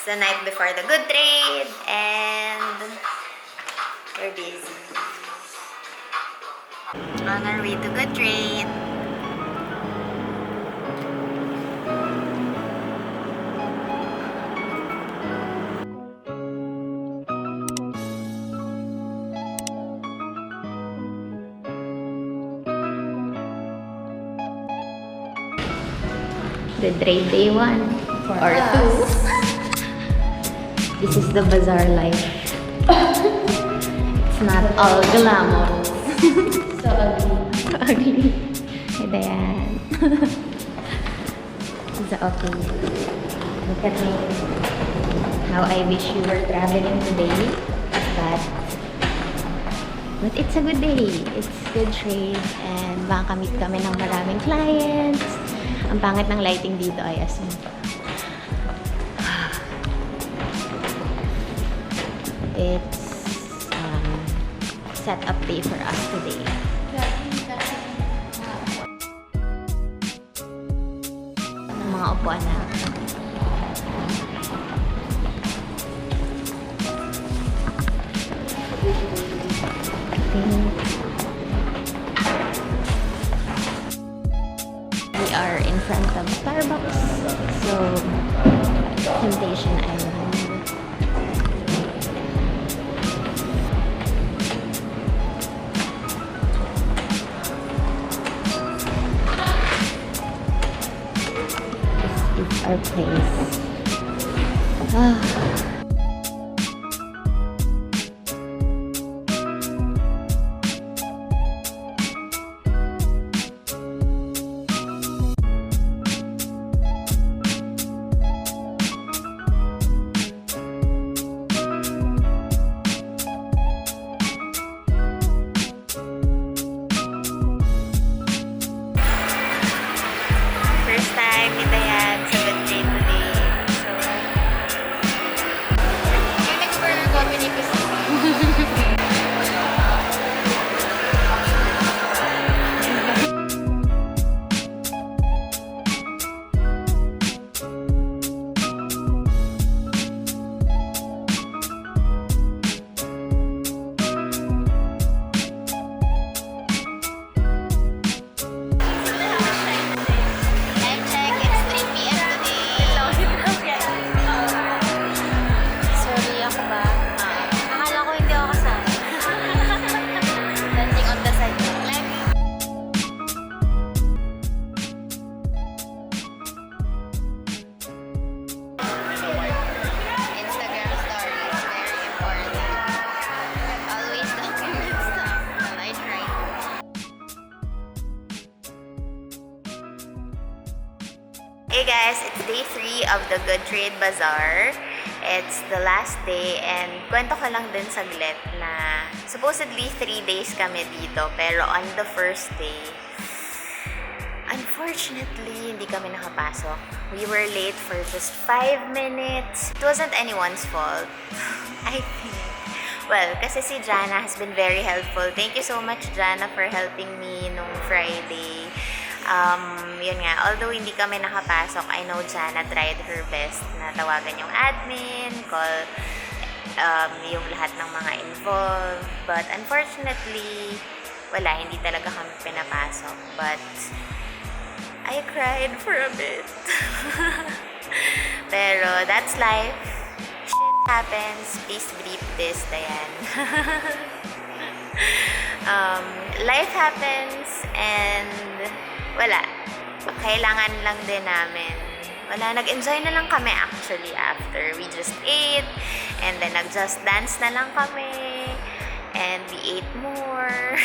It's the night before the good trade, and we're busy. On our way to good trade. The trade day 1 or 2. This is the bazaar life. It's not all glamorous. So ugly. So ugly. Ito yan. It's okay. Look at me. How I wish you were traveling today. But it's a good day. It's good trade. And makakamit kami ng maraming clients. Ang pangit ng lighting dito ay as in. It's set-up day for us today. Ang mga upuan natin. We are in front of Starbucks, so Temptation Island. This is our place. First time kita yan sa good trade today. So, Yung nag-burger ko, pinipis ko. Time check, it's 3 p.m. today. Sorry, ako ba? Akala ko hindi ako kasama. Landing on the side. Instagram stories, very important. Always document stuff. Well, I try. Hey guys, it's day 3 of the Good Trade Bazaar. It's the last day and kwento ko lang din saglit na supposedly 3 days kami dito pero on the first day, unfortunately, hindi kami nakapasok. We were late for just 5 minutes. It wasn't anyone's fault, I think. Well, kasi si Jana has been very helpful. Thank you so much, Jana, for helping me nung Friday. Yun nga, although hindi kami nakapasok, I know Jana tried her best na tawagan yung admin, call yung lahat ng mga involved. But unfortunately, wala, hindi talaga kami pinapasok. But I cried for a bit. Pero that's life. Shit happens. Please bleep this, Dayan. Life happens and wala. Kailangan lang din namin. Wala, nag-enjoy na lang kami actually after. We just ate and then nag-just dance na lang kami and we ate more.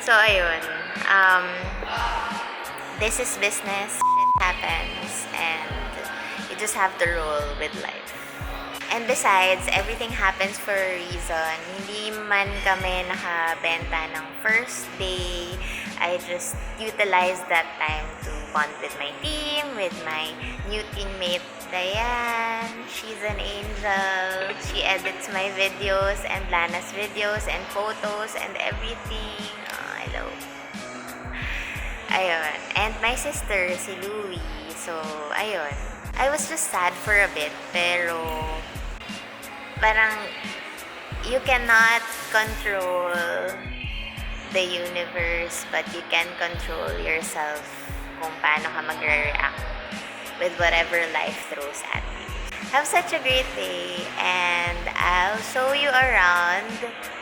So, ayun. This is business. Shit happens and you just have to roll with life. And besides, everything happens for a reason. Hindi man kami nakabenta ng first day. I just utilized that time to bond with my team, with my new teammate, Diane. She's an angel. She edits my videos and Lana's videos and photos and everything. Oh, hello. Ayun. And my sister, si Louie. So, ayun. I was just sad for a bit, pero parang you cannot control the universe, but you can control yourself kung paano ka magre-react with whatever life throws at you. Have such a great day, and I'll show you around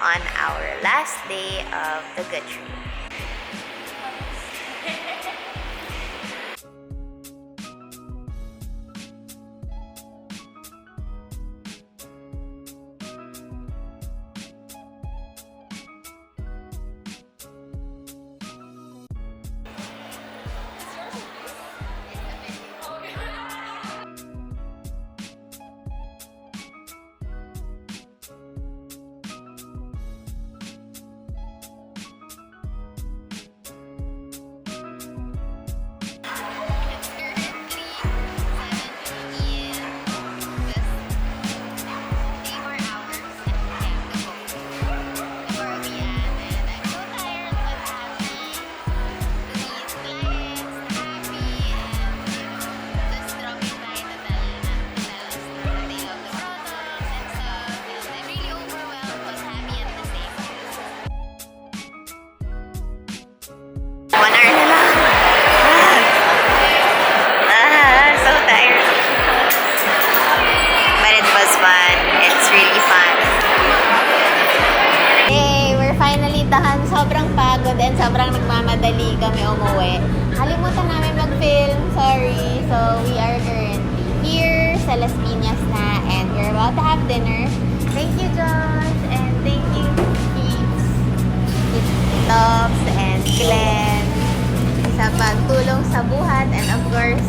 on our last day of the good trip. So tired. But it was fun. It's really fun. Hey, we're finally done. Sobrang pagod and sobrang nagmamadali kami umuwi. Kalimutan namin mag-film. Sorry. So, we are currently here sa Las Piñas na and we're about to have dinner. Thank you, Josh. And thank you, Kids, Tops, and Glenn sa pagtulong sa buhat and of course